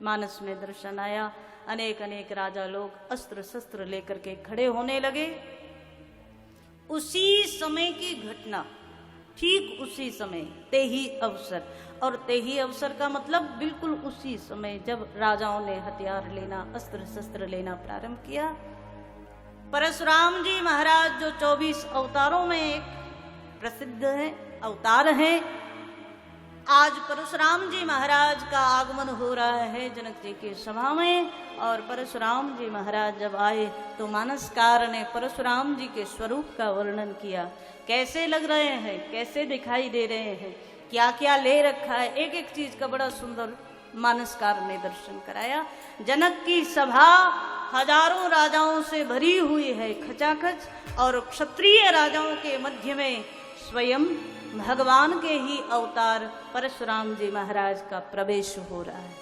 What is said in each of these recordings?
मानस में दर्शन आया। अनेक अनेक राजा लोग अस्त्र शस्त्र लेकर के खड़े होने लगे। उसी समय की घटना, ठीक उसी समय, तेही अवसर। और तेही अवसर का मतलब बिल्कुल उसी समय जब राजाओं ने हथियार लेना, अस्त्र शस्त्र लेना प्रारंभ किया। परशुराम जी महाराज जो 24 अवतारों में एक प्रसिद्ध है, अवतार है, आज परशुराम जी महाराज का आगमन हो रहा है जनक जी की सभा में। और परशुराम जी महाराज जब आए तो मानसकार ने परशुराम जी के स्वरूप का वर्णन किया। कैसे लग रहे हैं, कैसे दिखाई दे रहे हैं, क्या क्या ले रखा है, एक एक चीज का बड़ा सुंदर मानसकार ने दर्शन कराया। जनक की सभा हजारों राजाओं से भरी हुई है खचाखच, और क्षत्रिय राजाओं के मध्य में स्वयं भगवान के ही अवतार परशुराम जी महाराज का प्रवेश हो रहा है।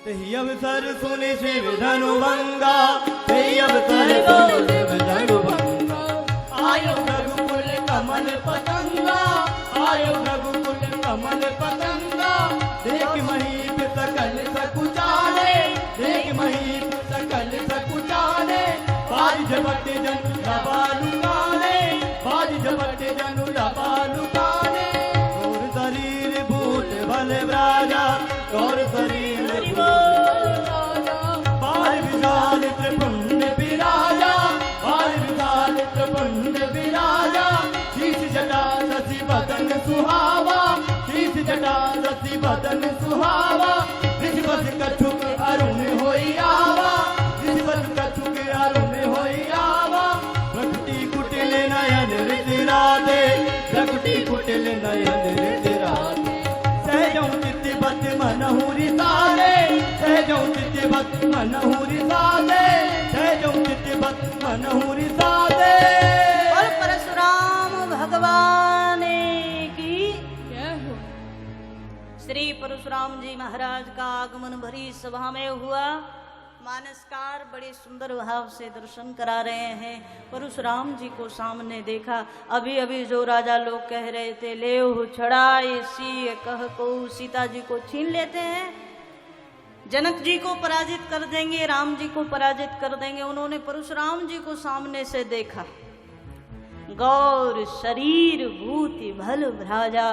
तेहि अवसर सुनि शिव धनुभंगा, तेहि अवसर सुनि शिव धनुभंगा, आयो रघुकुल कमल पतंगा, आयो रघुकुल कमल पतंगा, देख महीप सकल सकुचाले, देख महीप सकल सकुचाले, बाज झपट जनु लबालु काले, बाज झपट जनु लबालु काले, और शरीर भूत बल राजा, और शरीर बाल विशाल त्रिपुंड विराजा, बाल विशाल त्रिपुंड विराजा, शीश जटा शशि बदन सुहावा, शीश जटा शशि बदन सुहावा, ऋषिवत कछुक अरुण होई आवा, ऋषिवत कछुक अरुण होई आवा, प्रकृति कुटिल नयन हृदय राधे, प्रकृति कुटिल नयन हृदय राधे, सहजौ चित्तवत मनहुरि साले, सहजौ चित्तवत मनहुरि साले, सहजौ चित्तवत मनहुरि साले। और परशुराम भगवान की जय हो। श्री परशुराम जी महाराज का आगमन भरी सभा में हुआ। मानसकार बड़े सुंदर भाव से दर्शन करा रहे हैं। परशुराम जी को सामने देखा। अभी अभी जो राजा लोग कह रहे थे लेहु छड़ाए सी कह को सीता जी को छीन लेते हैं, जनक जी को पराजित कर देंगे, राम जी को पराजित कर देंगे, उन्होंने परशुराम जी को सामने से देखा। गौर शरीर भूति भल भ्राजा,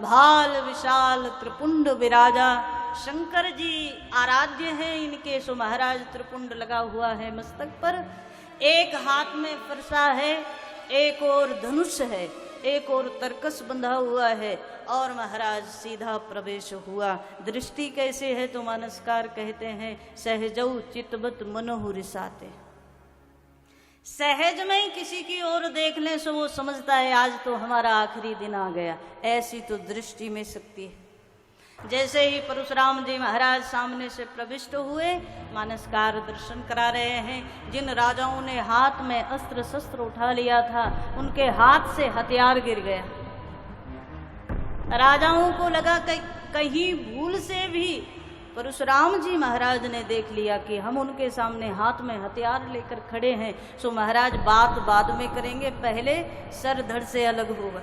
भाल विशाल त्रिपुंड विराजा। शंकर जी आराध्य हैं इनके, सो महाराज त्रिपुंड लगा हुआ है मस्तक पर, एक हाथ में फरसा है, एक और धनुष है, एक और तरकस बंधा हुआ है, और महाराज सीधा प्रवेश हुआ। दृष्टि कैसे है तो मानसकार कहते हैं सहजौ चितवत मनहु रिसाते। सहज में किसी की ओर देख लें सो वो समझता है आज तो हमारा आखिरी दिन आ गया, ऐसी तो दृष्टि में शक्ति है। जैसे ही परशुराम जी महाराज सामने से प्रविष्ट हुए, मानसकार दर्शन करा रहे हैं। जिन राजाओं ने हाथ में अस्त्र शस्त्र उठा लिया था उनके हाथ से हथियार गिर गया। राजाओं को लगा कहीं भूल से भी परशुराम जी महाराज ने देख लिया कि हम उनके सामने हाथ में हथियार लेकर खड़े हैं, सो महाराज बात बाद में करेंगे, पहले सर धड़ से अलग होगा।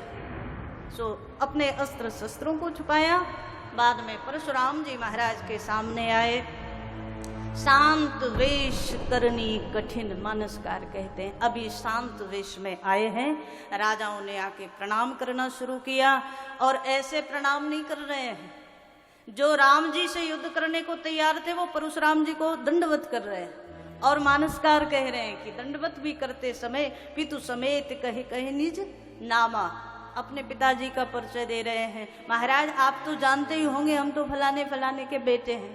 सो अपने अस्त्र शस्त्रों को छुपाया। बाद में परशुराम जी महाराज के सामने आए। शांत वेश करनी कठिन, मानसकार कहते हैं अभी शांत वेश में आए हैं। राजाओं ने आके प्रणाम करना शुरू किया, और ऐसे प्रणाम नहीं कर रहे हैं जो राम जी से युद्ध करने को तैयार थे, वो परशुराम जी को दंडवत कर रहे हैं। और मानसकार कह रहे हैं कि दंडवत भी करते समय पितु समेत कहे कहे निज नामा, अपने पिताजी का परिचय दे रहे हैं। महाराज आप तो जानते ही होंगे हम तो फलाने फलाने के बेटे हैं।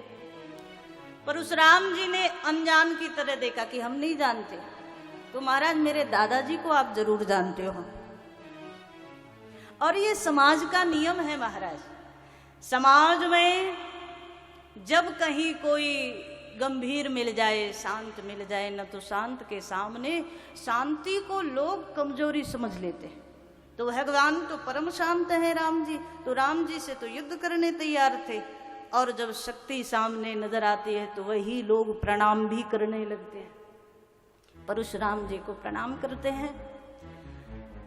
परशुराम जी ने अनजान की तरह देखा कि हम नहीं जानते, तो महाराज मेरे दादाजी को आप जरूर जानते हो। और ये समाज का नियम है महाराज, समाज में जब कहीं कोई गंभीर मिल जाए, शांत मिल जाए न, तो शांत के सामने शांति को लोग कमजोरी समझ लेते हैं। तो भगवान तो परम शांत है राम जी, तो राम जी से तो युद्ध करने तैयार थे, और जब शक्ति सामने नजर आती है तो वही लोग प्रणाम भी करने लगते हैं। परशुराम जी को प्रणाम करते हैं।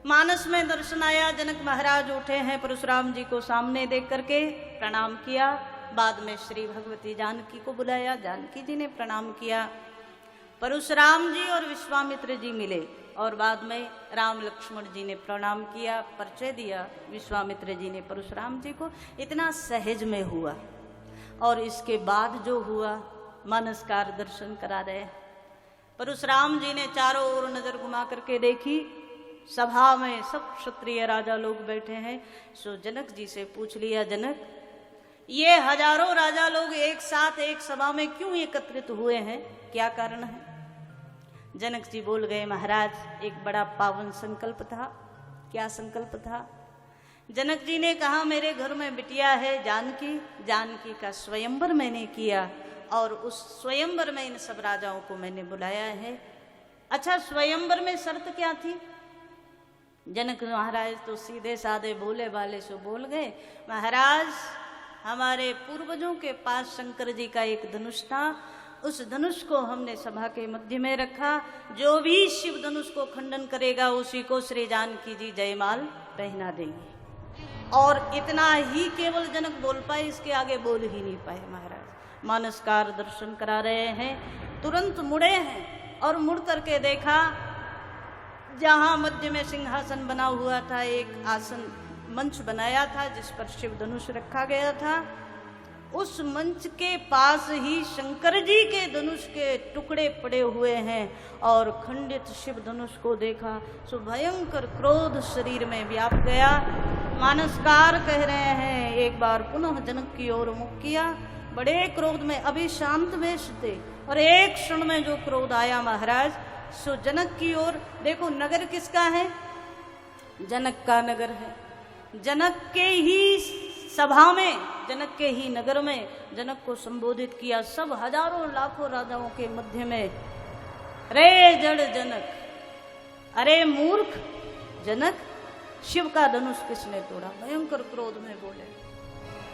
मानस में दर्शन आया, जनक महाराज उठे हैं, परशुराम जी को सामने देख करके प्रणाम किया। बाद में श्री भगवती जानकी को बुलाया, जानकी जी ने प्रणाम किया। परशुराम जी और विश्वामित्र जी मिले और बाद में राम लक्ष्मण जी ने प्रणाम किया, परिचय दिया विश्वामित्र जी ने परशुराम जी को। इतना सहज में हुआ। और इसके बाद जो हुआ, मानसकार दर्शन करा रहे। परशुराम जी ने चारों ओर नजर घुमा करके देखी, सभा में सब क्षत्रिय राजा लोग बैठे हैं। सो जनक जी से पूछ लिया, जनक ये हजारों राजा लोग एक साथ एक सभा में क्यों एकत्रित हुए हैं, क्या कारण है? जनक जी बोल गए, महाराज एक बड़ा पावन संकल्प था। क्या संकल्प था? जनक जी ने कहा, मेरे घर में बिटिया है जानकी, जानकी का स्वयंवर मैंने किया और उस स्वयंवर में इन सब राजाओं को मैंने बुलाया है। अच्छा, स्वयंवर में शर्त क्या थी? जनक महाराज तो सीधे साधे भोले भाले से बोल गए, महाराज हमारे पूर्वजों के पास शंकर जी का एक धनुष था, उस धनुष को हमने सभा के मध्य में रखा। जो भी शिव धनुष को खंडन करेगा उसी को श्री जानकी जी जयमाल पहना देंगे। और इतना ही केवल जनक बोल पाए, इसके आगे बोल ही नहीं पाए। महाराज मानसकार दर्शन करा रहे हैं, तुरंत मुड़े हैं और मुड़ करके देखा जहां मध्य में सिंहासन बना हुआ था, एक आसन मंच बनाया था जिस पर शिव धनुष रखा गया था। उस मंच के पास ही शंकर जी के धनुष के टुकड़े पड़े हुए हैं और खंडित शिव धनुष को देखा सो भयंकर क्रोध शरीर में व्याप गया। मानसकार कह रहे हैं, एक बार पुनः जनक की ओर मुख किया, बड़े क्रोध में, अभी शांत वेश थे और एक क्षण में जो क्रोध आया महाराज, सो जनक की ओर देखो। नगर किसका है? जनक का नगर है। जनक के ही सभा में, जनक के ही नगर में जनक को संबोधित किया, सब हजारों लाखों राजाओं के मध्य में। रे जड़ जनक, अरे मूर्ख जनक, शिव का धनुष किसने तोड़ा? भयंकर क्रोध में बोले।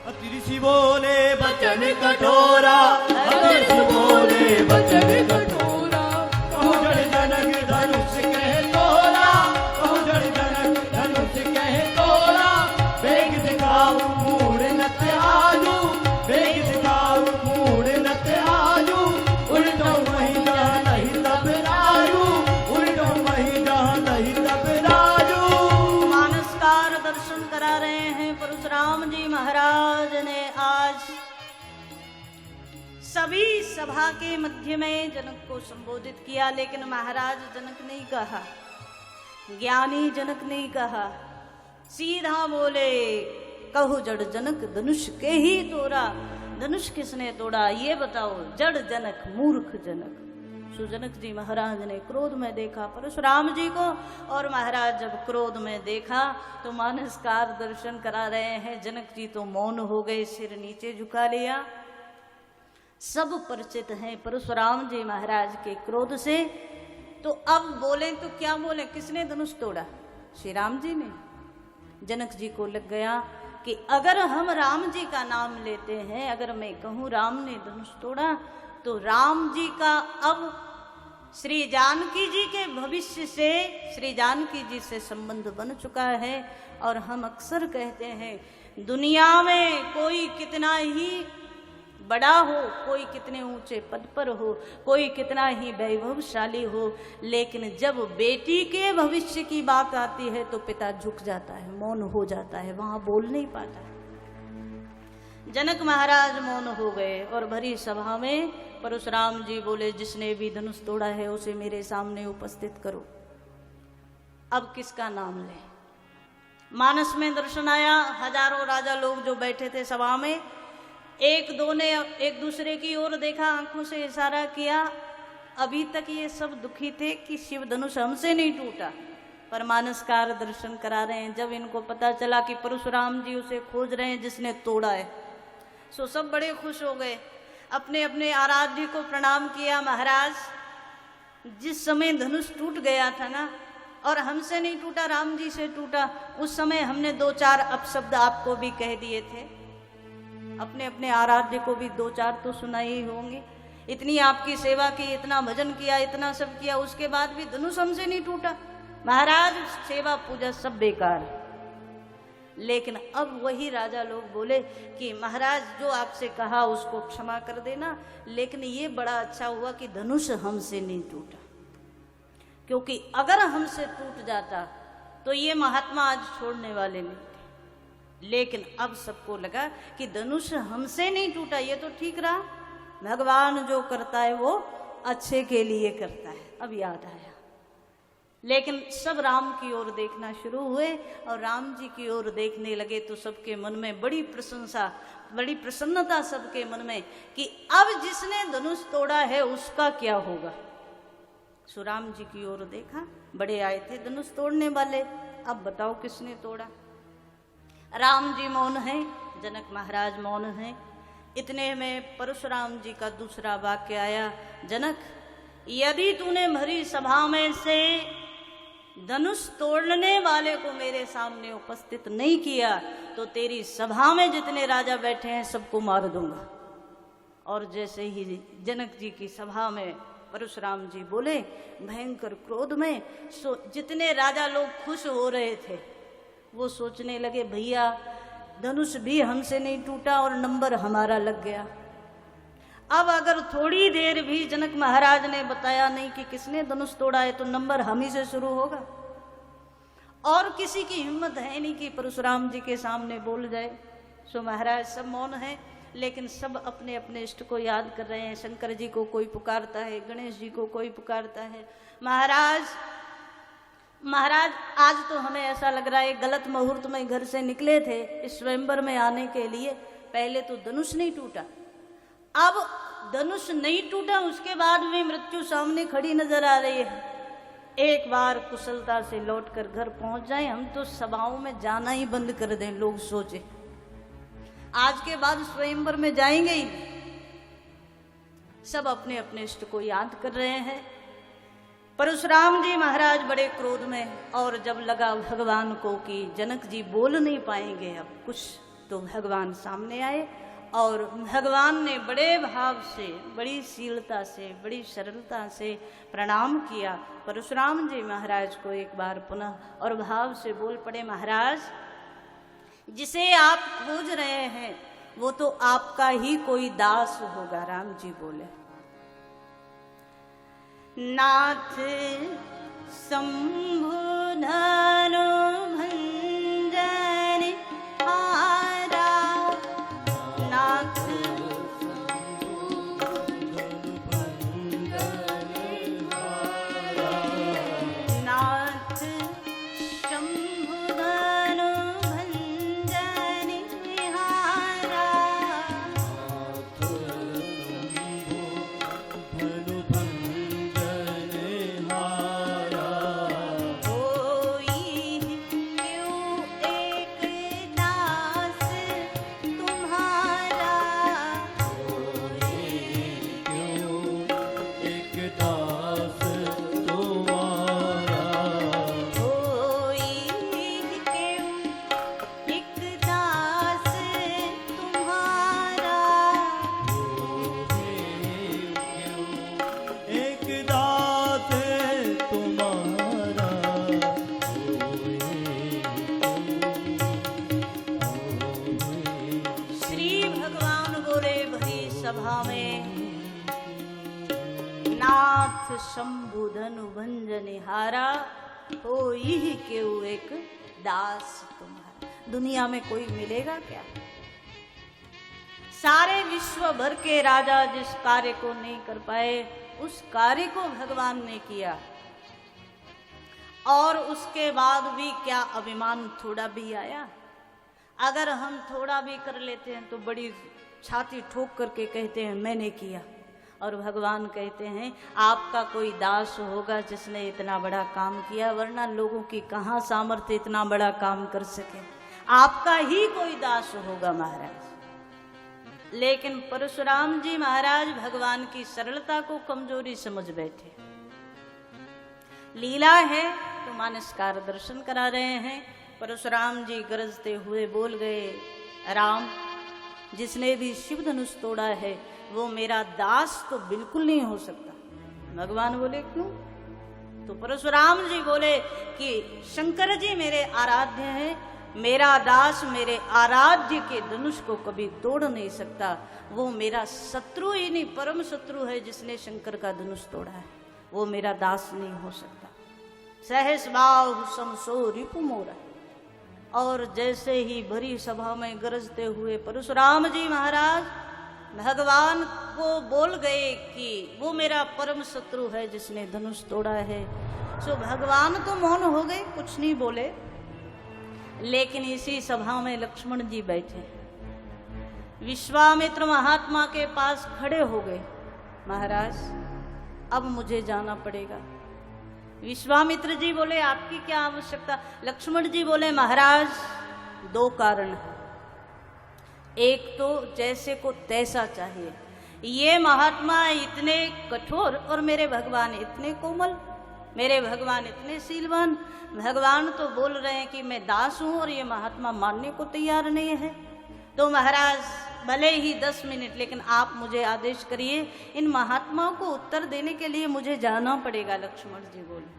अतिरिषि बोले बचन कठोरा, अतिरिषि बोले बचन कठोरा, कहूँ जड़ जनक धनुष कहे तोरा, कहूँ जड़ जनक धनुष कहे तोरा। बेग दिखाओ मूड नत आजू, बेग दिखाओ मूड नत आजू, उल्टो वही जहाँ नहीं तब राजू, उल्टो वही जहाँ नहीं तब राजू। मानसकार दर्शन करा रहे हैं परशुराम जी महाराज ने। आज सभी सभा के मध्य में जनक को संबोधित किया, लेकिन महाराज जनक नहीं कहा, ज्ञानी जनक नहीं कहा, सीधा बोले, कहू जड़ जनक धनुष के ही तोड़ा। धनुष किसने तोड़ा ये बताओ? जड़ जनक, मूर्ख जनक। सुजनक जी महाराज ने क्रोध में देखा परशुराम जी को, और महाराज जब क्रोध में देखा तो मानसकार दर्शन करा रहे हैं। जनक जी तो मौन हो गए, सिर नीचे झुका लिया। सब परिचित हैं परशुराम जी महाराज के क्रोध से। तो अब बोले तो क्या बोले? किसने धनुष तोड़ा? श्री राम जी ने। जनक जी को लग गया कि अगर हम राम जी का नाम लेते हैं, अगर मैं कहूँ राम ने धनुष तोड़ा, तो राम जी का अब श्री जानकी जी के भविष्य से, श्री जानकी जी से संबंध बन चुका है। और हम अक्सर कहते हैं, दुनिया में कोई कितना ही बड़ा हो, कोई कितने ऊंचे पद पर हो, कोई कितना ही वैभवशाली हो, लेकिन जब बेटी के भविष्य की बात आती है तो पिता झुक जाता है, मौन हो जाता है, वहां बोल नहीं पाता। जनक महाराज मौन हो गए और भरी सभा में परशुराम जी बोले, जिसने भी धनुष तोड़ा है उसे मेरे सामने उपस्थित करो। अब किसका नाम ले? मानस में दर्शन आया, हजारों राजा लोग जो बैठे थे सभा में, एक दो ने एक दूसरे की ओर देखा, आंखों से इशारा किया। अभी तक ये सब दुखी थे कि शिव धनुष हमसे नहीं टूटा, पर मानसकार दर्शन करा रहे हैं। जब इनको पता चला कि परशुराम जी उसे खोज रहे हैं जिसने तोड़ा है, सो सब बड़े खुश हो गए, अपने अपने आराध्य को प्रणाम किया। महाराज, जिस समय धनुष टूट गया था ना, और हमसे नहीं टूटा, राम जी से टूटा, उस समय हमने दो चार अपशब्द आपको भी कह दिए थे, अपने अपने आराध्य को भी दो चार तो सुनाए ही होंगे। इतनी आपकी सेवा की, इतना भजन किया, इतना सब किया, उसके बाद भी धनुष हमसे नहीं टूटा। महाराज, सेवा पूजा सब बेकार। लेकिन अब वही राजा लोग बोले कि महाराज जो आपसे कहा उसको क्षमा कर देना, लेकिन ये बड़ा अच्छा हुआ कि धनुष हमसे नहीं टूटा, क्योंकि अगर हमसे टूट जाता तो ये महात्मा आज छोड़ने वाले नहीं थे। लेकिन अब सबको लगा कि धनुष हमसे नहीं टूटा, ये तो ठीक रहा, भगवान जो करता है वो अच्छे के लिए करता है। अब याद आया, लेकिन सब राम की ओर देखना शुरू हुए और राम जी की ओर देखने लगे तो सबके मन में बड़ी प्रशंसा, बड़ी प्रसन्नता सबके मन में कि अब जिसने धनुष तोड़ा है उसका क्या होगा। सो राम जी की ओर देखा, बड़े आए थे धनुष तोड़ने वाले, अब बताओ किसने तोड़ा। राम जी मौन हैं, जनक महाराज मौन हैं। इतने में परशुराम जी का दूसरा वाक्य आया, जनक यदि तूने भरी सभा में से धनुष तोड़ने वाले को मेरे सामने उपस्थित नहीं किया तो तेरी सभा में जितने राजा बैठे हैं सबको मार दूंगा। और जैसे ही जनक जी की सभा में परशुराम जी बोले भयंकर क्रोध में, जितने राजा लोग खुश हो रहे थे वो सोचने लगे भैया धनुष भी हमसे नहीं टूटा और नंबर हमारा लग गया। अब अगर थोड़ी देर भी जनक महाराज ने बताया नहीं कि किसने धनुष तोड़ा है तो नंबर हम ही से शुरू होगा। और किसी की हिम्मत है नहीं कि परशुराम जी के सामने बोल जाए। सो महाराज सब मौन है, लेकिन सब अपने अपने इष्ट को याद कर रहे हैं। शंकर जी को कोई पुकारता है, गणेश जी को कोई पुकारता है। महाराज आज तो हमें ऐसा लग रहा है गलत मुहूर्त में घर से निकले थे इस स्वयंवर में आने के लिए, पहले तो धनुष नहीं टूटा, अब धनुष नहीं टूटा उसके बाद भी मृत्यु सामने खड़ी नजर आ रही है। एक बार कुशलता से लौटकर घर पहुंच जाएं, हम तो सभाओं में जाना ही बंद कर दें। लोग सोचे आज के बाद स्वयंवर में जाएंगे ही नहीं। सब अपने अपने इष्ट को याद कर रहे हैं। परशुराम जी महाराज बड़े क्रोध में, और जब लगा भगवान को कि जनक जी बोल नहीं पाएंगे अब कुछ, तो भगवान सामने आए और भगवान ने बड़े भाव से, बड़ी शीलता से, बड़ी सरलता से प्रणाम किया परशुराम जी महाराज को एक बार पुनः, और भाव से बोल पड़े महाराज जिसे आप खोज रहे हैं वो तो आपका ही कोई दास होगा। राम जी बोले नाथ शंभु धनु भंजन हारा, नाथ नाथ शंभु धनु भंजन हारा, शंभु धनु भंजनिहारा, हो ही केऊ एक दास तुम्हारा। दुनिया में कोई मिलेगा क्या? सारे विश्व भर के राजा जिस कार्य को नहीं कर पाए उस कार्य को भगवान ने किया, और उसके बाद भी क्या अभिमान थोड़ा भी आया? अगर हम थोड़ा भी कर लेते हैं तो बड़ी छाती ठोक करके कहते हैं मैंने किया, और भगवान कहते हैं आपका कोई दास होगा जिसने इतना बड़ा काम किया, वरना लोगों की कहाँ सामर्थ्य इतना बड़ा काम कर सके। आपका ही कोई दास होगा महाराज। लेकिन परशुराम जी महाराज भगवान की सरलता को कमजोरी समझ बैठे। लीला है तो मानसकार दर्शन करा रहे हैं। परशुराम जी गरजते हुए बोल गए, राम जिसने भी शिव धनुष तोड़ा है वो मेरा दास तो बिल्कुल नहीं हो सकता। भगवान बोले क्यों? तो परशुराम जी बोले कि शंकर जी मेरे आराध्य हैं, मेरा दास मेरे आराध्य के धनुष को कभी तोड़ नहीं सकता। वो मेरा शत्रु ही नहीं, परम शत्रु है जिसने शंकर का धनुष तोड़ा है, वो मेरा दास नहीं हो सकता। सहस भाव समसो रिपु मोरा। और जैसे ही भरी सभा में गरजते हुए परशुराम जी महाराज भगवान को बोल गए कि वो मेरा परम शत्रु है जिसने धनुष तोड़ा है। सो भगवान तो मौन हो गए, कुछ नहीं बोले। लेकिन इसी सभा में लक्ष्मण जी बैठे, विश्वामित्र महात्मा के पास खड़े हो गए। महाराज अब मुझे जाना पड़ेगा। विश्वामित्र जी बोले आपकी क्या आवश्यकता? लक्ष्मण जी बोले महाराज दो कारण है, एक तो जैसे को तैसा चाहिए। ये महात्मा इतने कठोर और मेरे भगवान इतने कोमल, मेरे भगवान इतने शीलवान। भगवान तो बोल रहे हैं कि मैं दास हूं और ये महात्मा मानने को तैयार नहीं है। तो महाराज भले ही 10 मिनट, लेकिन आप मुझे आदेश करिए, इन महात्माओं को उत्तर देने के लिए मुझे जाना पड़ेगा। लक्ष्मण जी बोले।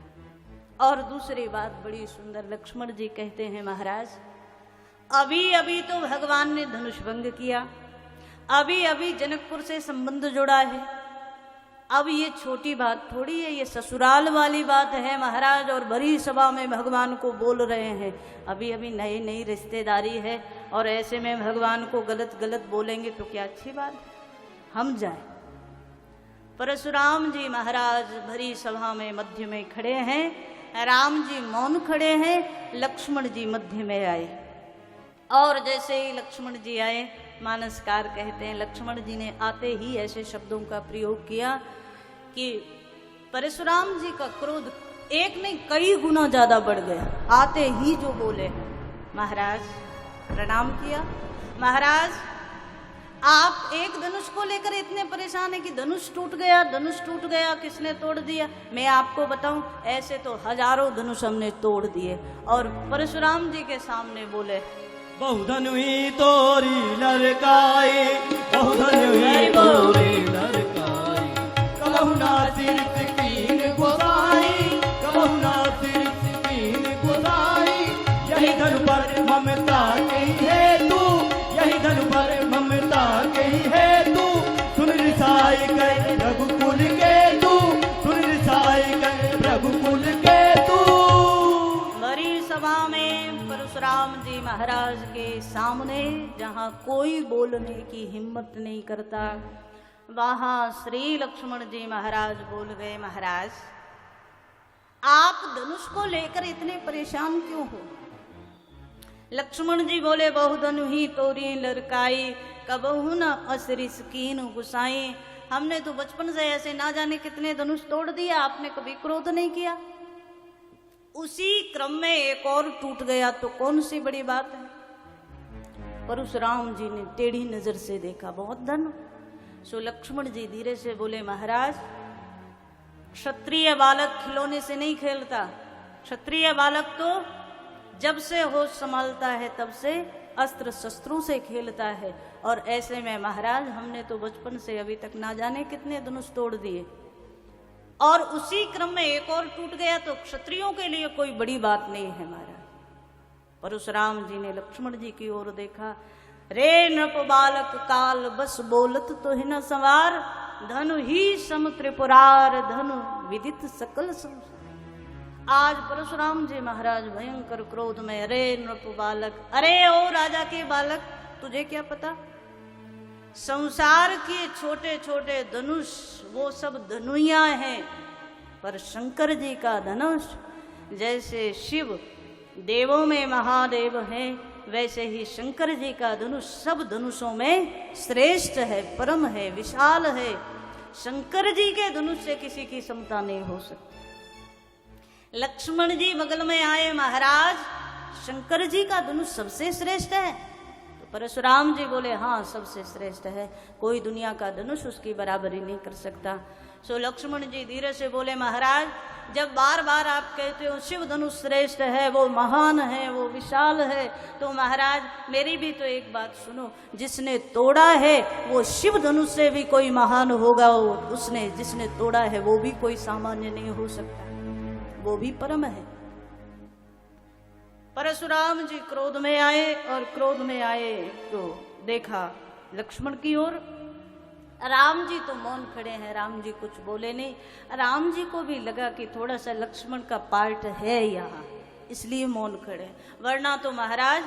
और दूसरी बात बड़ी सुंदर, लक्ष्मण जी कहते हैं महाराज अभी अभी तो भगवान ने धनुष भंग किया, अभी अभी जनकपुर से संबंध जोड़ा है। अब ये छोटी बात थोड़ी है, ये ससुराल वाली बात है महाराज। और बड़ी सभा में भगवान को बोल रहे हैं, अभी अभी नई नई रिश्तेदारी है और ऐसे में भगवान को गलत गलत बोलेंगे तो क्या अच्छी बात है, हम जाए। परशुराम जी महाराज भरी सभा में मध्य में खड़े हैं, राम जी मौन खड़े हैं, लक्ष्मण जी मध्य में आए। और जैसे ही लक्ष्मण जी आए, मानसकार कहते हैं लक्ष्मण जी ने आते ही ऐसे शब्दों का प्रयोग किया कि परशुराम जी का क्रोध एक नहीं कई गुना ज्यादा बढ़ गया। आते ही जो बोले, महाराज प्रणाम किया। महाराज आप एक धनुष को लेकर इतने परेशान है कि धनुष टूट गया, धनुष टूट गया, किसने तोड़ दिया? मैं आपको बताऊं, ऐसे तो हजारों धनुष हमने तोड़ दिए। और परशुराम जी के सामने बोले बहुधन हुई तोरी लड़काई, बहुधन हुई तोरी लड़काई, कबहु ना तीर्थ कीन गोसाई, कबहु ना तीर्थ कीन गोसाई। यही धन पर ममता की है तू, यही धन पर ममता की है तू। सुन रिसाई कर रघुकुल के तू, सुन रिसाई कर रघुकुल के तू। बड़ी सभा में परशुराम जी महाराज के सामने जहां कोई बोलने की हिम्मत नहीं करता, वहां श्री लक्ष्मण जी महाराज बोल गए, महाराज आप धनुष को लेकर इतने परेशान क्यों हो? लक्ष्मण जी बोले बहुधनु ही तोरी लड़काई, कबहु न असरिस कीन गुसाई। हमने तो बचपन से ऐसे ना जाने कितने धनुष तोड़ दिए, आपने कभी क्रोध नहीं किया। उसी क्रम में एक और टूट गया तो कौन सी बड़ी बात है? परशुराम जी ने टेढ़ी नजर से देखा, बहुत धन। सो लक्ष्मण जी धीरे से बोले, महाराज क्षत्रिय बालक खिलौने से नहीं खेलता, क्षत्रिय बालक तो जब से होश संभालता है तब से अस्त्र शस्त्रों से खेलता है। और ऐसे में महाराज हमने तो बचपन से अभी तक ना जाने कितने धनुष तोड़ दिए, और उसी क्रम में एक और टूट गया तो क्षत्रियों के लिए कोई बड़ी बात नहीं है महाराज। परशुराम जी ने लक्ष्मण जी की ओर देखा, रे नृप बालक काल बस बोलत तो ही न सवार, धनु ही सम त्रिपुरार धनु विदित सकल संसार। आज परशुराम जी महाराज भयंकर क्रोध में, रे नृप बालक, अरे ओ राजा के बालक, तुझे क्या पता संसार के छोटे छोटे धनुष वो सब धनुइया हैं, पर शंकर जी का धनुष जैसे शिव देवों में महादेव हैं, वैसे ही शंकर जी का धनुष सब धनुषों में श्रेष्ठ है, परम है, विशाल है। शंकर जी के धनुष से किसी की समता नहीं हो सकती। लक्ष्मण जी बगल में आए, महाराज शंकर जी का धनुष सबसे श्रेष्ठ है। परशुराम जी बोले, हाँ सबसे श्रेष्ठ है, कोई दुनिया का धनुष उसकी बराबरी नहीं कर सकता। सो लक्ष्मण जी धीरे से बोले, महाराज जब बार बार आप कहते हो शिव धनुष श्रेष्ठ है, वो महान है, वो विशाल है, तो महाराज मेरी भी तो एक बात सुनो, जिसने तोड़ा है वो शिव धनुष से भी कोई महान होगा, उसने जिसने तोड़ा है वो भी कोई सामान्य नहीं हो सकता, वो भी परम है। परशुराम जी क्रोध में आए और क्रोध में आए तो देखा लक्ष्मण की ओर। राम जी तो मौन खड़े हैं, राम जी कुछ बोले नहीं। राम जी को भी लगा कि थोड़ा सा लक्ष्मण का पार्ट है यहाँ, इसलिए मौन खड़े। वरना तो महाराज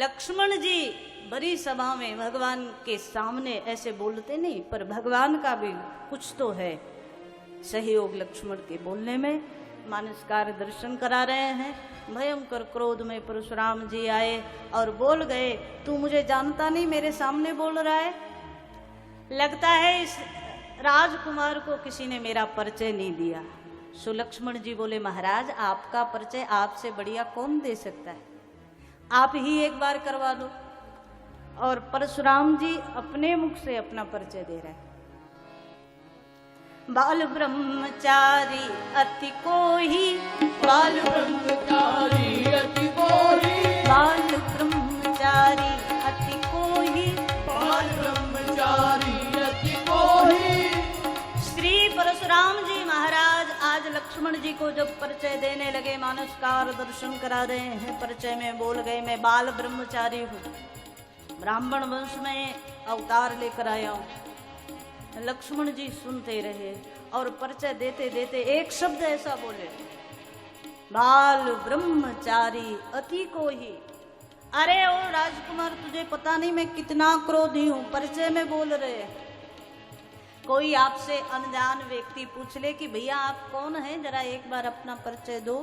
लक्ष्मण जी बड़ी सभा में भगवान के सामने ऐसे बोलते नहीं, पर भगवान का भी कुछ तो है सहयोग लक्ष्मण के बोलने में। मानसकार दर्शन करा रहे हैं। भयंकर क्रोध में परशुराम जी आए और बोल गए, तू मुझे जानता नहीं, मेरे सामने बोल रहा है। लगता है इस राजकुमार को किसी ने मेरा परिचय नहीं दिया। सो लक्ष्मण जी बोले, महाराज आपका परिचय आपसे बढ़िया कौन दे सकता है, आप ही एक बार करवा दो। और परशुराम जी अपने मुख से अपना परिचय दे रहे हैं। बाल ब्रह्मचारी अति कोही, बाल ब्रह्मचारी अति कोही, बाल ब्रह्मचारी अति कोही, बाल ब्रह्मचारी अति कोही। श्री परशुराम जी महाराज आज लक्ष्मण जी को जब परिचय देने लगे, मानसकार दर्शन करा रहे हैं, परिचय में बोल गए, मैं बाल ब्रह्मचारी हूँ, ब्राह्मण वंश में अवतार लेकर आया हूँ। लक्ष्मण जी सुनते रहे और परिचय देते देते एक शब्द ऐसा बोले, बाल ब्रह्मचारी अति कोही। अरे ओ राजकुमार, तुझे पता नहीं मैं कितना क्रोधी हूं, परिचय में बोल रहे। कोई आपसे अनजान व्यक्ति पूछ ले कि भैया आप कौन हैं, जरा एक बार अपना परिचय दो,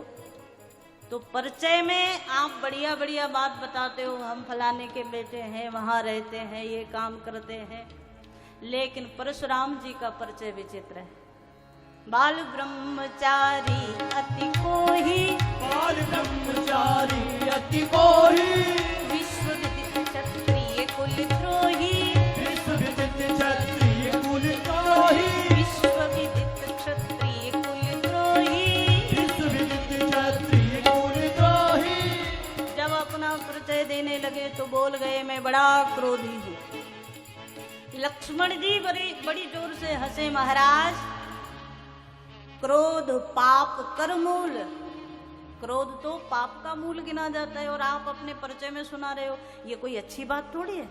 तो परिचय में आप बढ़िया बढ़िया बात बताते हो, हम फलाने के बेटे हैं, वहां रहते हैं, ये काम करते हैं। लेकिन परशुराम जी का परिचय विचित्र है। बाल ब्रह्मचारी अति कोही, बाल ब्रह्मचारी अति कोही, विश्व विदित क्षत्रिय कुलद्रोही, विश्व विदित क्षत्रिय कुलद्रोही, विश्व विदित क्षत्रिय कुलद्रोही, विश्व विदित क्षत्रिय कुलद्रोही। जब अपना परिचय देने लगे तो बोल गए, मैं बड़ा क्रोधी हूँ। लक्ष्मण जी बड़ी जोर से हंसे, महाराज क्रोध पाप कर मूल, क्रोध तो पाप का मूल गिना जाता है और आप अपने परिचय में सुना रहे हो, ये कोई अच्छी बात थोड़ी है।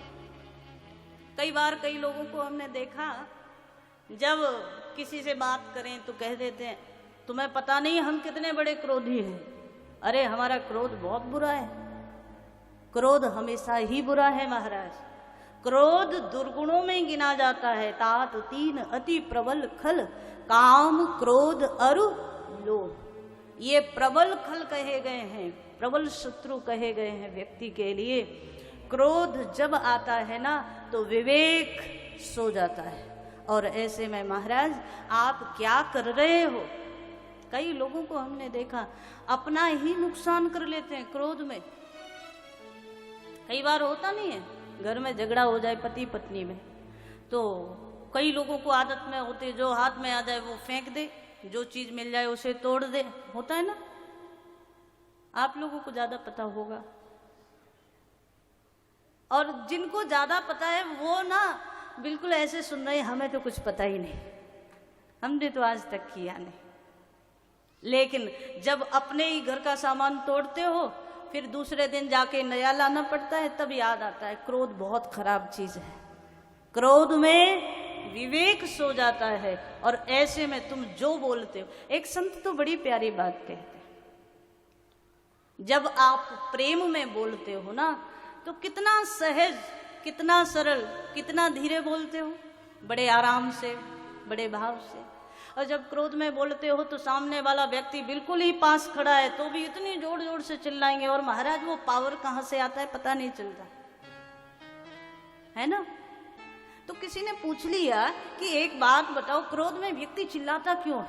कई बार कई लोगों को हमने देखा, जब किसी से बात करें तो कह देते हैं, तुम्हें पता नहीं हम कितने बड़े क्रोधी हैं। अरे हमारा क्रोध बहुत बुरा है, क्रोध हमेशा ही बुरा है महाराज। क्रोध दुर्गुणों में गिना जाता है। तात तीन अति प्रबल खल, काम क्रोध अरु लोभ। ये प्रबल खल कहे गए हैं, प्रबल शत्रु कहे गए हैं व्यक्ति के लिए। क्रोध जब आता है ना तो विवेक सो जाता है। और ऐसे में महाराज आप क्या कर रहे हो। कई लोगों को हमने देखा अपना ही नुकसान कर लेते हैं क्रोध में। कई बार होता नहीं है, घर में झगड़ा हो जाए पति पत्नी में, तो कई लोगों को आदत में होती, जो हाथ में आ जाए वो फेंक दे, जो चीज मिल जाए उसे तोड़ दे, होता है ना। आप लोगों को ज्यादा पता होगा, और जिनको ज्यादा पता है वो ना बिल्कुल ऐसे सुन रहे हैं, हमें तो कुछ पता ही नहीं, हमने तो आज तक किया नहीं। लेकिन जब अपने ही घर का सामान तोड़ते हो, फिर दूसरे दिन जाके नया लाना पड़ता है, तब याद आता है क्रोध बहुत खराब चीज है। क्रोध में विवेक सो जाता है और ऐसे में तुम जो बोलते हो। एक संत तो बड़ी प्यारी बात कहते हैं, जब आप प्रेम में बोलते हो ना तो कितना सहज, कितना सरल, कितना धीरे बोलते हो, बड़े आराम से, बड़े भाव से। और जब क्रोध में बोलते हो तो सामने वाला व्यक्ति बिल्कुल ही पास खड़ा है तो भी इतनी जोर जोर से चिल्लाएंगे, और महाराज वो पावर कहां से आता है पता नहीं चलता है ना। तो किसी ने पूछ लिया कि एक बात बताओ, क्रोध में व्यक्ति चिल्लाता क्यों,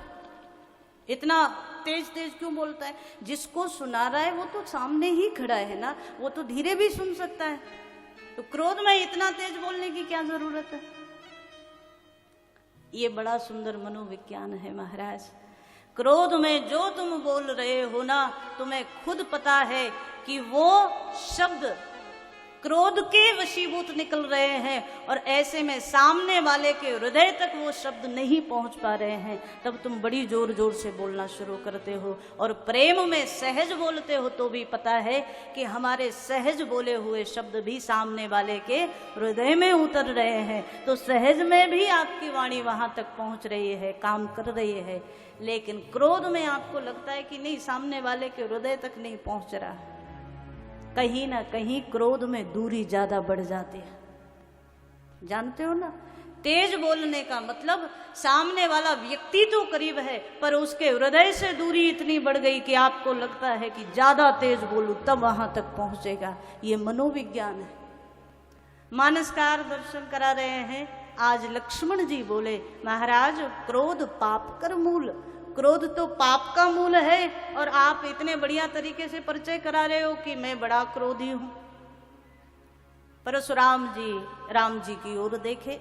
इतना तेज तेज क्यों बोलता है। जिसको सुना रहा है वो तो सामने ही खड़ा है ना, वो तो धीरे भी सुन सकता है, तो क्रोध में इतना तेज बोलने की क्या जरूरत है। ये बड़ा सुंदर मनोविज्ञान है महाराज। क्रोध में जो तुम बोल रहे हो ना, तुम्हें खुद पता है कि वो शब्द क्रोध के वशीभूत निकल रहे हैं और ऐसे में सामने वाले के हृदय तक वो शब्द नहीं पहुंच पा रहे हैं, तब तुम बड़ी जोर जोर से बोलना शुरू करते हो और प्रेम में सहज बोलते हो तो भी पता है कि हमारे सहज बोले हुए शब्द भी सामने वाले के हृदय में उतर रहे हैं। तो सहज में भी आपकी वाणी वहां तक पहुंच रही है, काम कर रही है, लेकिन क्रोध में आपको लगता है कि नहीं, सामने वाले के हृदय तक नहीं पहुंच रहा है। कहीं ना कहीं क्रोध में दूरी ज्यादा बढ़ जाती है। जानते हो ना, तेज बोलने का मतलब सामने वाला व्यक्ति तो करीब है पर उसके हृदय से दूरी इतनी बढ़ गई कि आपको लगता है कि ज्यादा तेज बोलूं तब वहां तक पहुंचेगा। ये मनोविज्ञान है। मानसकार दर्शन करा रहे हैं। आज लक्ष्मण जी बोले, महाराज क्रोध पाप कर मूल, क्रोध तो पाप का मूल है और आप इतने बढ़िया तरीके से परिचय करा रहे हो कि मैं बड़ा क्रोधी हूं। परशुराम जी राम जी की ओर देखे,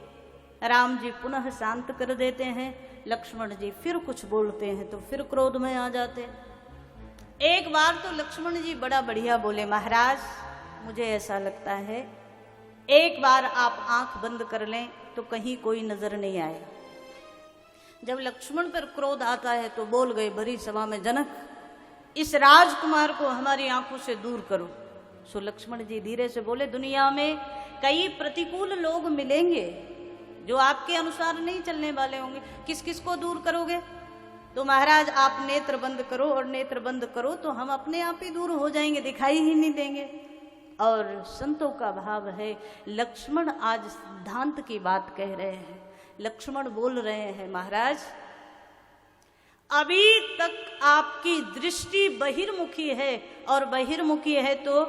राम जी पुनः शांत कर देते हैं, लक्ष्मण जी फिर कुछ बोलते हैं तो फिर क्रोध में आ जाते हैं। एक बार तो लक्ष्मण जी बड़ा बढ़िया बोले, महाराज मुझे ऐसा लगता है एक बार आप आंख बंद कर लें तो कहीं कोई नजर नहीं आएगा। जब लक्ष्मण पर क्रोध आता है तो बोल गए भरी सभा में, जनक इस राजकुमार को हमारी आंखों से दूर करो। सो लक्ष्मण जी धीरे से बोले, दुनिया में कई प्रतिकूल लोग मिलेंगे जो आपके अनुसार नहीं चलने वाले होंगे, किस किस को दूर करोगे? तो महाराज आप नेत्र बंद करो, और नेत्र बंद करो तो हम अपने आप ही दूर हो जाएंगे, दिखाई ही नहीं देंगे। और संतों का भाव है, लक्ष्मण आज सिद्धांत की बात कह रहे हैं। लक्ष्मण बोल रहे हैं, महाराज अभी तक आपकी दृष्टि बहिर्मुखी है और बहिर्मुखी है तो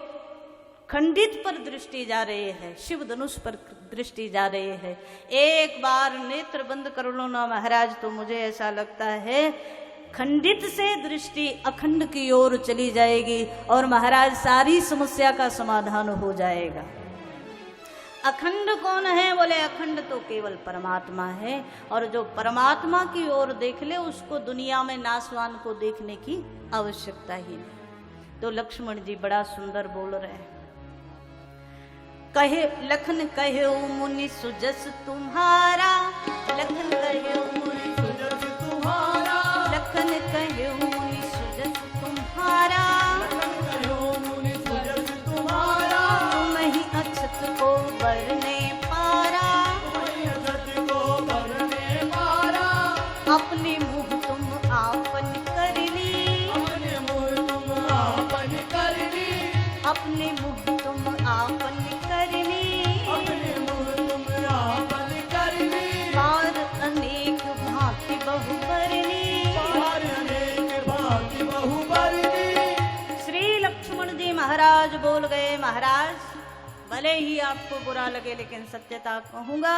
खंडित पर दृष्टि जा रही है, शिव धनुष पर दृष्टि जा रही है। एक बार नेत्र बंद कर लो ना महाराज तो मुझे ऐसा लगता है खंडित से दृष्टि अखंड की ओर चली जाएगी और महाराज सारी समस्या का समाधान हो जाएगा। अखंड कौन है? बोले अखंड तो केवल परमात्मा है, और जो परमात्मा की ओर देख ले उसको दुनिया में नासवान को देखने की आवश्यकता ही नहीं। तो लक्ष्मण जी बड़ा सुंदर बोल रहे हैं, कहे लखन कहे मुनि सुजस तुम्हारा, लखन कहे मुनि सुजस तुम्हारा, लखन कहे मुनि सुजस तुम्हारा, कहो मुनि सुजस तुम्हारा, तुम ही अक्षत को बरने पारा, तुम्हीं अक्षत को बरने पारा, अपने मुंह तुम आपन कर ली, अपने मुँह तुम आपन कर ली, अपने मुंह तुम आपन कर ली, अपने मुँह तुम आपन कर ली, बार अनेक भांति बहु बरनी। बाहर अनेक भांति बहु बरनी। श्री लक्ष्मण जी महाराज बोल गए, महाराज भले ही आपको बुरा लगे लेकिन सत्यता कहूंगा,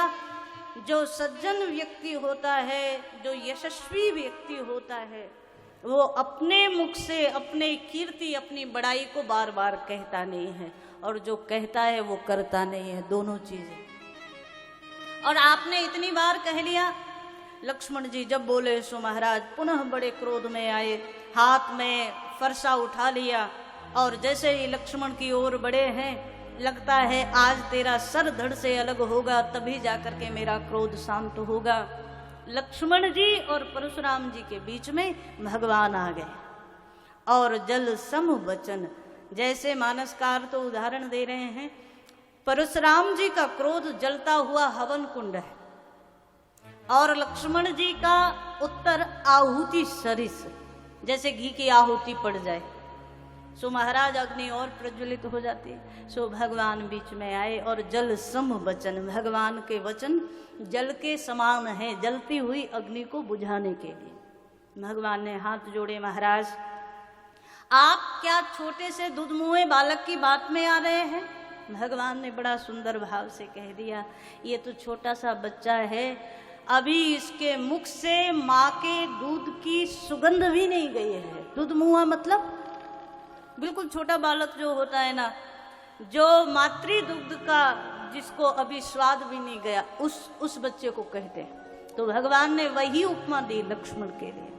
जो सज्जन व्यक्ति होता है, जो यशस्वी व्यक्ति होता है, वो अपने मुख से अपने कीर्ति अपनी बड़ाई को बार बार कहता नहीं है, और जो कहता है वो करता नहीं है, दोनों चीजें। और आपने इतनी बार कह लिया। लक्ष्मण जी जब बोले सो महाराज पुनः बड़े क्रोध में आए, हाथ में फरसा उठा लिया और जैसे ही लक्ष्मण की ओर बढ़े हैं, लगता है आज तेरा सर धड़ से अलग होगा तभी जाकर के मेरा क्रोध शांत होगा। लक्ष्मण जी और परशुराम जी के बीच में भगवान आ गए और जल सम वचन, जैसे मानसकार तो उदाहरण दे रहे हैं, परशुराम जी का क्रोध जलता हुआ हवन कुंड है और लक्ष्मण जी का उत्तर आहुति सरिस, जैसे घी की आहुति पड़ जाए सो महाराज अग्नि और प्रज्वलित हो जाती है। सो भगवान बीच में आए और जल सम वचन, भगवान के वचन जल के समान है, जलती हुई अग्नि को बुझाने के लिए। भगवान ने हाथ जोड़े, महाराज आप क्या छोटे से दूध मुँहे बालक की बात में आ रहे हैं? भगवान ने बड़ा सुंदर भाव से कह दिया, ये तो छोटा सा बच्चा है, अभी इसके मुख से माँ के दूध की सुगंध भी नहीं गई है। दूध मुँहा मतलब बिल्कुल छोटा बालक जो होता है ना, जो मातृ दुग्ध का जिसको अभी स्वाद भी नहीं गया, उस बच्चे को कहते हैं। तो भगवान ने वही उपमा दी लक्ष्मण के लिए।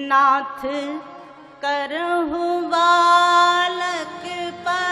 नाथ करहु बालक पर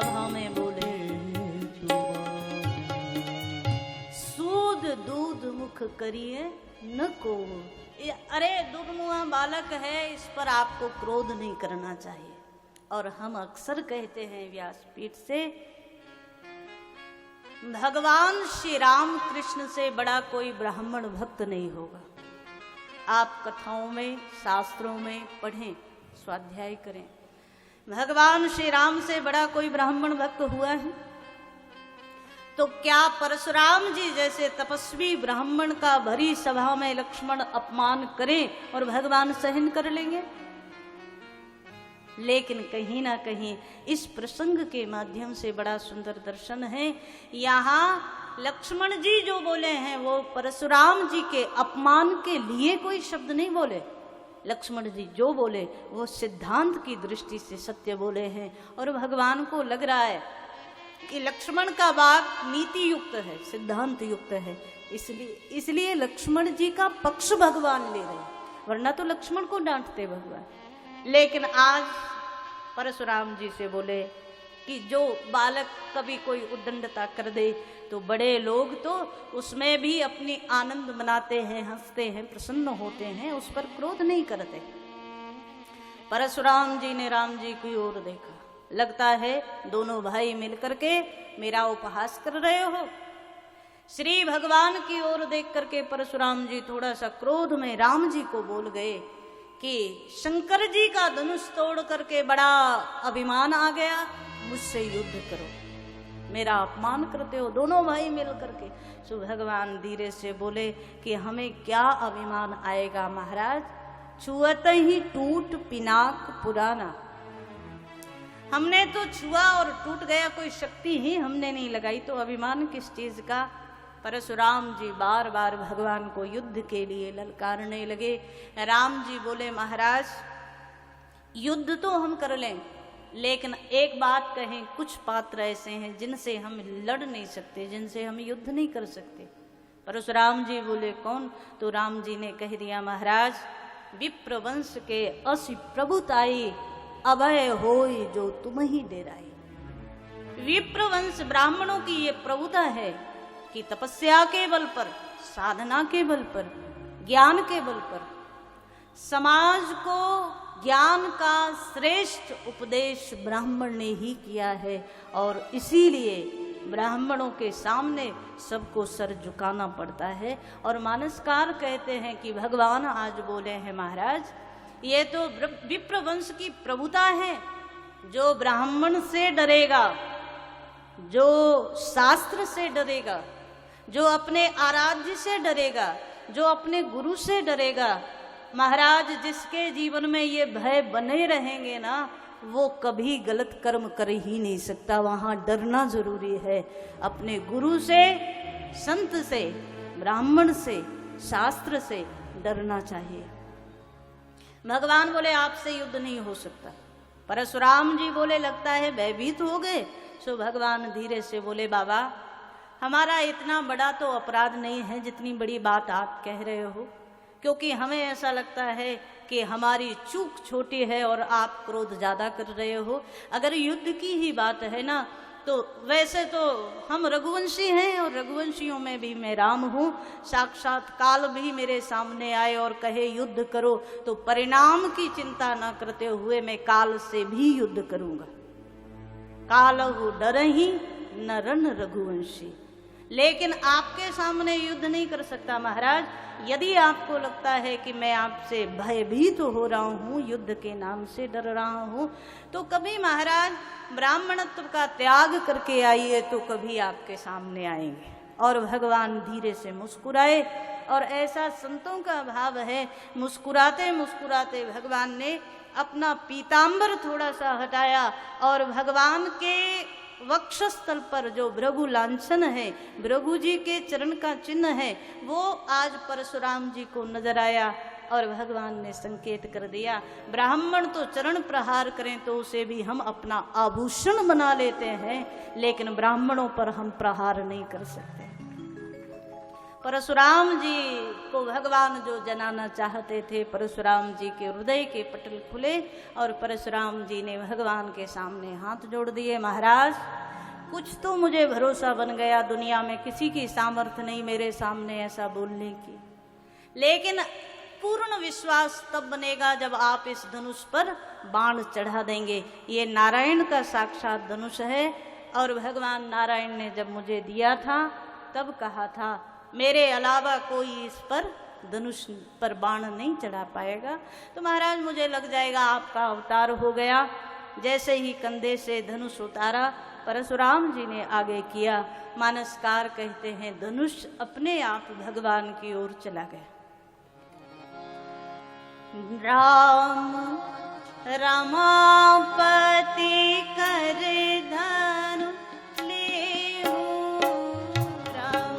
सभा में बोले, सूद दूध मुख करिए न को। अरे दुधमुआ बालक है, इस पर आपको क्रोध नहीं करना चाहिए। और हम अक्सर कहते हैं व्यासपीठ से, भगवान श्री राम कृष्ण से बड़ा कोई ब्राह्मण भक्त नहीं होगा। आप कथाओं में, शास्त्रों में पढ़ें, स्वाध्याय करें। भगवान श्री राम से बड़ा कोई ब्राह्मण भक्त हुआ है? तो क्या परशुराम जी जैसे तपस्वी ब्राह्मण का भरी सभा में लक्ष्मण अपमान करें और भगवान सहन कर लेंगे? लेकिन कहीं ना कहीं इस प्रसंग के माध्यम से बड़ा सुंदर दर्शन है। यहाँ लक्ष्मण जी जो बोले हैं वो परशुराम जी के अपमान के लिए कोई शब्द नहीं बोले। लक्ष्मण जी जो बोले वो सिद्धांत की दृष्टि से सत्य बोले हैं। और भगवान को लग रहा है कि लक्ष्मण का बात नीति युक्त है, सिद्धांत युक्त है, इसलिए लक्ष्मण जी का पक्ष भगवान ले रहे हैं, वरना तो लक्ष्मण को डांटते भगवान। लेकिन आज परशुराम जी से बोले कि जो बालक कभी कोई उद्दंडता कर दे तो बड़े लोग तो उसमें भी अपनी आनंद मनाते हैं, हंसते हैं, प्रसन्न होते हैं, उस पर क्रोध नहीं करते। परशुराम जी ने राम जी की ओर देखा, लगता है दोनों भाई मिलकर के मेरा उपहास कर रहे हो। श्री भगवान की ओर देख करके परशुराम जी थोड़ा सा क्रोध में राम जी को बोल गए कि शंकर जी का धनुष तोड़ करके बड़ा अभिमान आ गया, मुझसे युद्ध करो, मेरा अपमान करते हो दोनों भाई मिल करके। सो भगवान धीरे से बोले कि हमें क्या अभिमान आएगा महाराज, छुअत ही टूट पिनाक पुराना। हमने तो छुआ और टूट गया, कोई शक्ति ही हमने नहीं लगाई, तो अभिमान किस चीज का। परशुराम जी बार बार भगवान को युद्ध के लिए ललकारने लगे। राम जी बोले महाराज युद्ध तो हम कर लें, लेकिन एक बात कहें, कुछ पात्र ऐसे हैं जिनसे हम लड़ नहीं सकते, जिनसे हम युद्ध नहीं कर सकते। परशुराम जी बोले कौन? तो राम जी ने कह दिया महाराज विप्र वंश के असि प्रभुताई अभय होई जो तुम ही डेराई। विप्र वंश ब्राह्मणों की ये प्रभुता है कि तपस्या के बल पर, साधना के बल पर, ज्ञान के बल पर समाज को ज्ञान का श्रेष्ठ उपदेश ब्राह्मण ने ही किया है। और इसीलिए ब्राह्मणों के सामने सबको सर झुकाना पड़ता है। और मानसकार कहते हैं कि भगवान आज बोले हैं महाराज ये तो विप्र वंश की प्रभुता है। जो ब्राह्मण से डरेगा, जो शास्त्र से डरेगा, जो अपने आराध्य से डरेगा, जो अपने गुरु से डरेगा, महाराज जिसके जीवन में ये भय बने रहेंगे ना, वो कभी गलत कर्म कर ही नहीं सकता। वहां डरना जरूरी है। अपने गुरु से, संत से, ब्राह्मण से, शास्त्र से डरना चाहिए। भगवान बोले आपसे युद्ध नहीं हो सकता। परशुराम जी बोले लगता है भयभीत हो गए। सो भगवान धीरे से बोले बाबा हमारा इतना बड़ा तो अपराध नहीं है जितनी बड़ी बात आप कह रहे हो, क्योंकि हमें ऐसा लगता है कि हमारी चूक छोटी है और आप क्रोध ज्यादा कर रहे हो। अगर युद्ध की ही बात है ना, तो वैसे तो हम रघुवंशी हैं और रघुवंशियों में भी मैं राम हूँ। साक्षात काल भी मेरे सामने आए और कहे युद्ध करो तो परिणाम की चिंता न करते हुए मैं काल से भी युद्ध करूंगा। कालहु डरहि न रन रघुवंशी। लेकिन आपके सामने युद्ध नहीं कर सकता महाराज। यदि आपको लगता है कि मैं आपसे भयभीत हो रहा हूँ, युद्ध के नाम से डर रहा हूँ, तो कभी महाराज ब्राह्मणत्व का त्याग करके आइए तो कभी आपके सामने आएंगे। और भगवान धीरे से मुस्कुराए और ऐसा संतों का भाव है, मुस्कुराते मुस्कुराते भगवान ने अपना पीतांबर थोड़ा सा हटाया और भगवान के वक्षस्थल पर जो भृगु लांछन है, भृगु जी के चरण का चिन्ह है, वो आज परशुराम जी को नजर आया और भगवान ने संकेत कर दिया ब्राह्मण तो चरण प्रहार करें तो उसे भी हम अपना आभूषण बना लेते हैं, लेकिन ब्राह्मणों पर हम प्रहार नहीं कर सकते। परशुराम जी को भगवान जो जनाना चाहते थे, परशुराम जी के हृदय के पटल खुले और परशुराम जी ने भगवान के सामने हाथ जोड़ दिए। महाराज, कुछ तो मुझे भरोसा बन गया, दुनिया में किसी की सामर्थ्य नहीं मेरे सामने ऐसा बोलने की, लेकिन पूर्ण विश्वास तब बनेगा जब आप इस धनुष पर बाण चढ़ा देंगे। ये नारायण का साक्षात धनुष है और भगवान नारायण ने जब मुझे दिया था तब कहा था मेरे अलावा कोई इस पर धनुष पर बाण नहीं चढ़ा पाएगा। तो महाराज मुझे लग जाएगा आपका अवतार हो गया। जैसे ही कंधे से धनुष उतारा, परशुराम जी ने आगे किया। मानसकार कहते हैं धनुष अपने आप भगवान की ओर चला गया। राम रमापति कर धनु लेहु, राम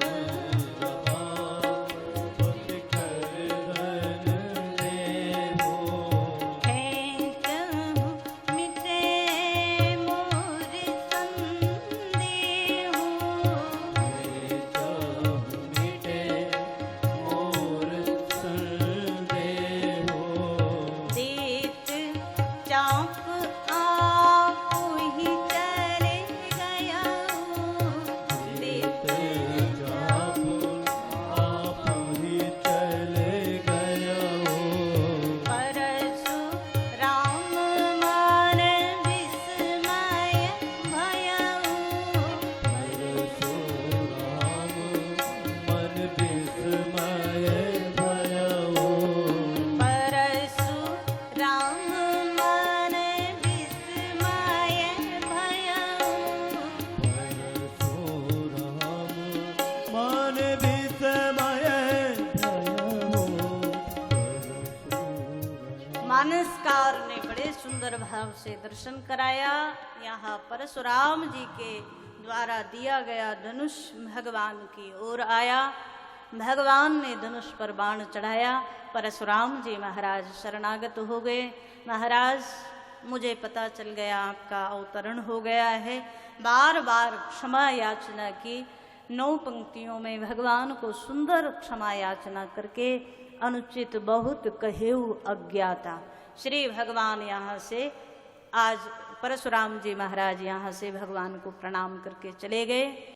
रमापति कर धनु लेहु, खेचहु मिटे मोर संदेहु, खेचहु मिटे मोर संदेहु, देत चाप आपु ही चले गया, देत चाप आप ही चले गया। परशुराम मन विस्मय भयउ, परशुराम मन विस्मय भयउ, परशुराम मन विस्मय भयउ, परशुराम मन विस्मय भयउ। मानसकार ने बड़े सुंदर भाव से दर्शन कराया। यहाँ परशुराम जी के द्वारा दिया गया धनुष भगवान की ओर आया। भगवान ने धनुष पर बाण चढ़ाया। परशुराम जी महाराज शरणागत हो गए। महाराज, मुझे पता चल गया आपका अवतरण हो गया है। बार बार क्षमा याचना की। 9 पंक्तियों में भगवान को सुंदर क्षमा याचना करके अनुचित बहुत कहेऊ अज्ञाता। श्री भगवान यहाँ से आज परशुराम जी महाराज यहाँ से भगवान को प्रणाम करके चले गए।